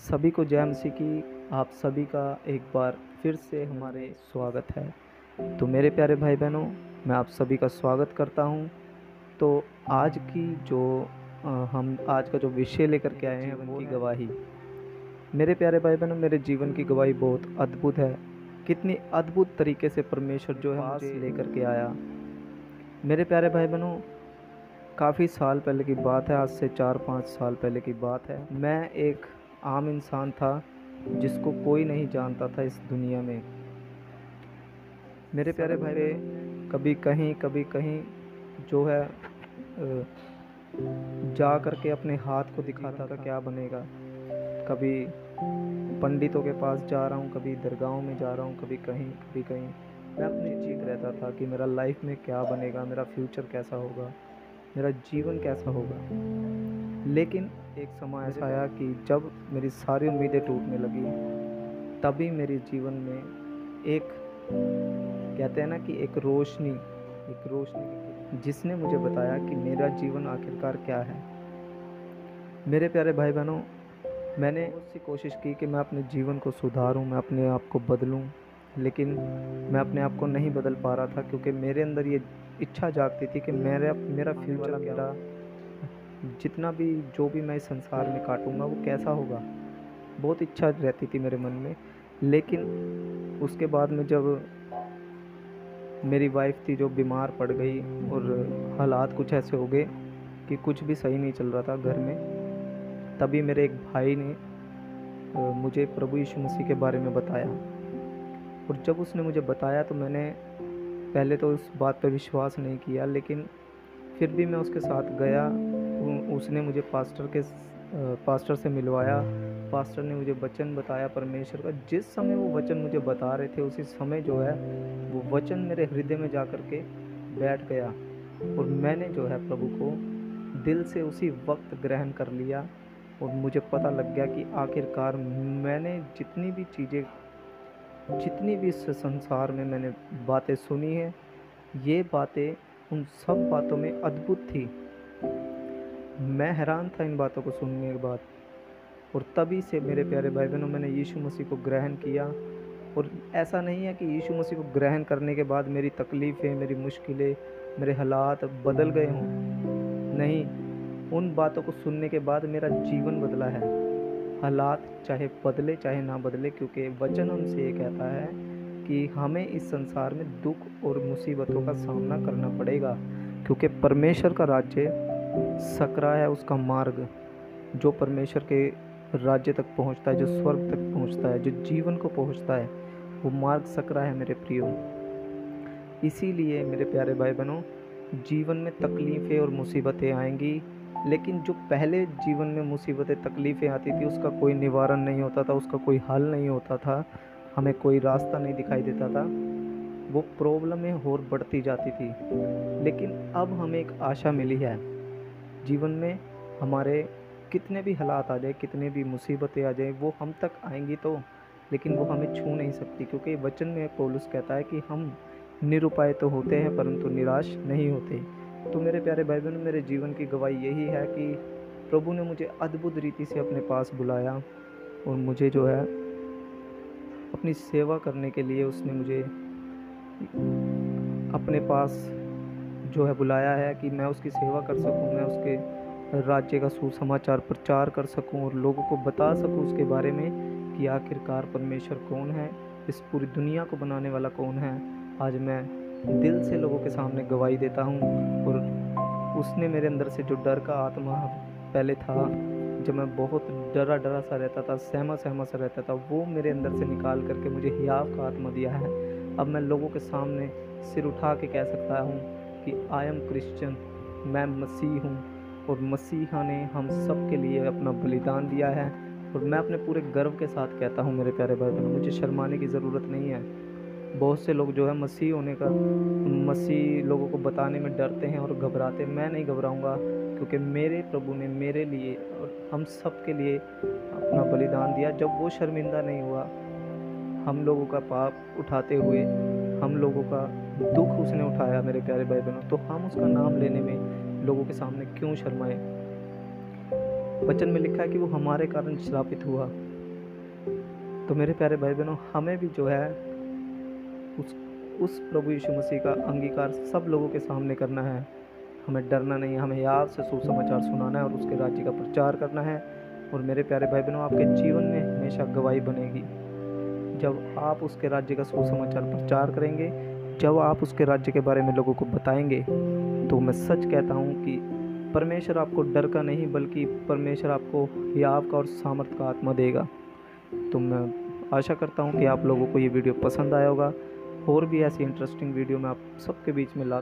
सभी को जय मसीह की। आप सभी का एक बार फिर से हमारे स्वागत है। तो मेरे प्यारे भाई बहनों, मैं आप सभी का स्वागत करता हूं। तो आज की जो हम आज का जो विषय लेकर के आए हैं वो है गवाही। मेरे प्यारे भाई बहनों, मेरे जीवन की गवाही बहुत अद्भुत है। कितनी अद्भुत तरीके से परमेश्वर जो है मुझे लेकर के आया। मेरे प्यारे भाई बहनों, काफ़ी साल पहले की बात है, आज से 4-5 साल पहले की बात है। मैं एक आम इंसान था जिसको कोई नहीं जानता था इस दुनिया में। मेरे प्यारे भाई, कभी कहीं जो है जा करके अपने हाथ को दिखाता था क्या बनेगा। कभी पंडितों के पास जा रहा हूँ, कभी दरगाहों में जा रहा हूँ, कभी कहीं मैं अपनी चीख रहता था कि मेरा लाइफ में क्या बनेगा, मेरा फ्यूचर कैसा होगा, मेरा जीवन कैसा होगा। लेकिन एक समय ऐसा आया कि जब मेरी सारी उम्मीदें टूटने लगी, तभी मेरे जीवन में एक, कहते हैं ना कि एक रोशनी जिसने मुझे बताया कि मेरा जीवन आखिरकार क्या है। मेरे प्यारे भाई बहनों, मैंने बहुत सी कोशिश की कि मैं अपने जीवन को सुधारूं, मैं अपने आप को बदलूं, लेकिन मैं अपने आप को नहीं बदल पा रहा था, क्योंकि मेरे अंदर ये इच्छा जागती थी कि मेरा फ्यूचर, मेरा जितना भी जो भी मैं इस संसार में काटूंगा वो कैसा होगा। बहुत इच्छा रहती थी मेरे मन में। लेकिन उसके बाद में जब मेरी वाइफ थी जो बीमार पड़ गई और हालात कुछ ऐसे हो गए कि कुछ भी सही नहीं चल रहा था घर में, तभी मेरे एक भाई ने मुझे प्रभु यीशु मसीह के बारे में बताया। और जब उसने मुझे बताया तो मैंने पहले तो उस बात पर विश्वास नहीं किया, लेकिन फिर भी मैं उसके साथ गया। उसने मुझे पास्टर से मिलवाया। पास्टर ने मुझे वचन बताया परमेश्वर का। जिस समय वो वचन मुझे बता रहे थे, उसी समय जो है वो वचन मेरे हृदय में जा कर के बैठ गया, और मैंने जो है प्रभु को दिल से उसी वक्त ग्रहण कर लिया। और मुझे पता लग गया कि आखिरकार मैंने जितनी भी इस संसार में मैंने बातें सुनी है, ये बातें उन सब बातों में अद्भुत थी। मैं हैरान था इन बातों को सुनने के बाद। और तभी से मेरे प्यारे भाई बहनों, मैंने यीशु मसीह को ग्रहण किया। और ऐसा नहीं है कि यीशु मसीह को ग्रहण करने के बाद मेरी तकलीफ़ें, मेरी मुश्किलें, मेरे हालात बदल गए हों। नहीं, उन बातों को सुनने के बाद मेरा जीवन बदला है। हालात चाहे बदले चाहे ना बदले, क्योंकि वचन हमसे ये कहता है कि हमें इस संसार में दुख और मुसीबतों का सामना करना पड़ेगा, क्योंकि परमेश्वर का राज्य सकरा है। उसका मार्ग जो परमेश्वर के राज्य तक पहुंचता है, जो स्वर्ग तक पहुंचता है, जो जीवन को पहुंचता है, वो मार्ग सकरा है मेरे प्रियो। इसीलिए मेरे प्यारे भाई बहनों, जीवन में तकलीफ़ें और मुसीबतें आएंगी, लेकिन जो पहले जीवन में मुसीबतें तकलीफ़ें आती थी उसका कोई निवारण नहीं होता था, उसका कोई हल नहीं होता था, हमें कोई रास्ता नहीं दिखाई देता था, वो प्रॉब्लमें और बढ़ती जाती थी। लेकिन अब हमें एक आशा मिली है। जीवन में हमारे कितने भी हालात आ जाए, कितने भी मुसीबतें आ जाए, वो हम तक आएंगी तो, लेकिन वो हमें छू नहीं सकती, क्योंकि वचन में पौलुस कहता है कि हम निरुपाय तो होते हैं परंतु निराश नहीं होते। तो मेरे प्यारे भाई बहनों, मेरे जीवन की गवाही यही है कि प्रभु ने मुझे अद्भुत रीति से अपने पास बुलाया, और मुझे जो है अपनी सेवा करने के लिए उसने मुझे अपने पास जो है बुलाया है कि मैं उसकी सेवा कर सकूं, मैं उसके राज्य का सुसमाचार प्रचार कर सकूं और लोगों को बता सकूं उसके बारे में कि आखिरकार परमेश्वर कौन है, इस पूरी दुनिया को बनाने वाला कौन है। आज मैं दिल से लोगों के सामने गवाही देता हूं। और उसने मेरे अंदर से जो डर का आत्मा पहले था, जब मैं बहुत डरा डरा सा रहता था, सहमा सहमा सा रहता था, वो मेरे अंदर से निकाल करके मुझे हियाव का आत्मा दिया है। अब मैं लोगों के सामने सिर उठा के कह सकता हूँ कि आई एम क्रिश्चियन, मैं मसीह हूँ, और मसीहा ने हम सब के लिए अपना बलिदान दिया है। और मैं अपने पूरे गर्व के साथ कहता हूँ मेरे प्यारे भाई बहनों, मुझे शर्माने की ज़रूरत नहीं है। बहुत से लोग जो है मसीह लोगों को बताने में डरते हैं और घबराते हैं। मैं नहीं घबराऊंगा, क्योंकि मेरे प्रभु ने मेरे लिए और हम सब के लिए अपना बलिदान दिया। जब वो शर्मिंदा नहीं हुआ हम लोगों का पाप उठाते हुए, हम लोगों का दुख उसने उठाया मेरे प्यारे भाई बहनों, तो हम उसका नाम लेने में लोगों के सामने क्यों शर्माएं। वचन में लिखा है कि वो हमारे कारण श्रापित हुआ, तो मेरे प्यारे भाई बहनों, हमें भी जो है उस उस प्रभु यीशु मसीह का अंगीकार सब लोगों के सामने करना है। हमें डरना नहीं है, हमें याद से सुसमाचार सुनाना है और उसके राज्य का प्रचार करना है। और मेरे प्यारे भाई बहनों, आपके जीवन में हमेशा गवाही बनेगी जब आप उसके राज्य का सुसमाचार प्रचार करेंगे, जब आप उसके राज्य के बारे में लोगों को बताएंगे। तो मैं सच कहता हूँ कि परमेश्वर आपको डर का नहीं बल्कि परमेश्वर आपको हियाव का और सामर्थ का आत्मा देगा। तो मैं आशा करता हूँ कि आप लोगों को ये वीडियो पसंद आया होगा। और भी ऐसी इंटरेस्टिंग वीडियो मैं आप सबके बीच में ला